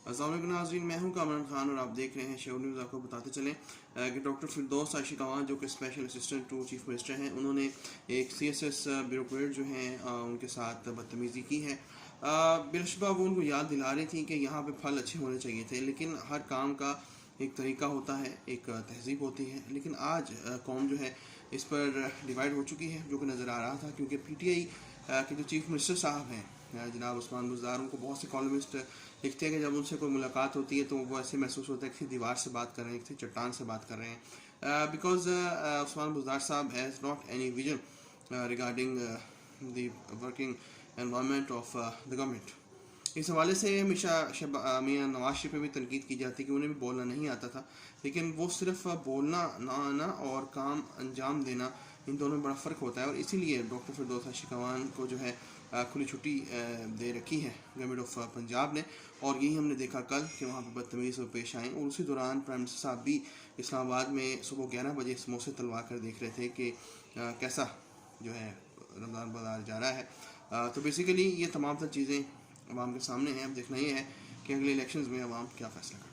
अस्सलाम वालेकुम नाज़रीन, मैं हूं कामरान खान और आप देख रहे हैं शेयर न्यूज़। आपको बताते चलें कि डॉक्टर फिरदौस आशिक अवान जो कि special assistant to chief minister हैं, उन्होंने एक CSS ब्यूरोक्रेट जो हैं उनके साथ बदतमीज़ी की है। बिलशबा वो उनको याद दिला रही थी कि यहाँ पे फल अच्छे होने चाहिए थे, लेकिन हर काम का एक तरीका होता है, एक तहजीब होती है। लेकिन आज कौम जो है इस पर डिवाइड हो चुकी है, जो कि नज़र आ रहा था, क्योंकि PTI के जो चीफ मिनिस्टर साहब हैं जनाब उस्मान बुज़दार, उनको बहुत से कॉलमिस्ट लिखते हैं कि जब उनसे कोई मुलाकात होती है तो वो ऐसे महसूस होता है कि दीवार से बात कर रहे हैं, किसी चट्टान से बात कर रहे हैं, बिकॉज उस्मान बुज़दार साहब has not any vision regarding the working environment of the government. इस हवाले से हमेशा मियाँ नवाज शरीफ पे भी तनकीद की जाती है कि उन्हें भी बोलना नहीं आता था, लेकिन वो सिर्फ बोलना ना आना और काम अंजाम देना, इन दोनों में बड़ा फ़र्क होता है। और इसीलिए डॉक्टर फिरदौस आशिक अवान को जो है खुली छुट्टी दे रखी है गवर्नमेंट ऑफ पंजाब ने। और यही हमने देखा कल कि वहाँ पर बदतमीज़ पेश आए, और उसी दौरान प्राइम मिनिस्टर साहब भी इस्लामाबाद में सुबह 11 बजे समोसे तलवा कर देख रहे थे कि कैसा जो है रमज़ान बाजार जा रहा है। तो बेसिकली ये तमाम तर चीज़ें अवाम के सामने हैं। अब देखना ये है कि अगले इलेक्शंस में अवाम क्या फैसला करती है।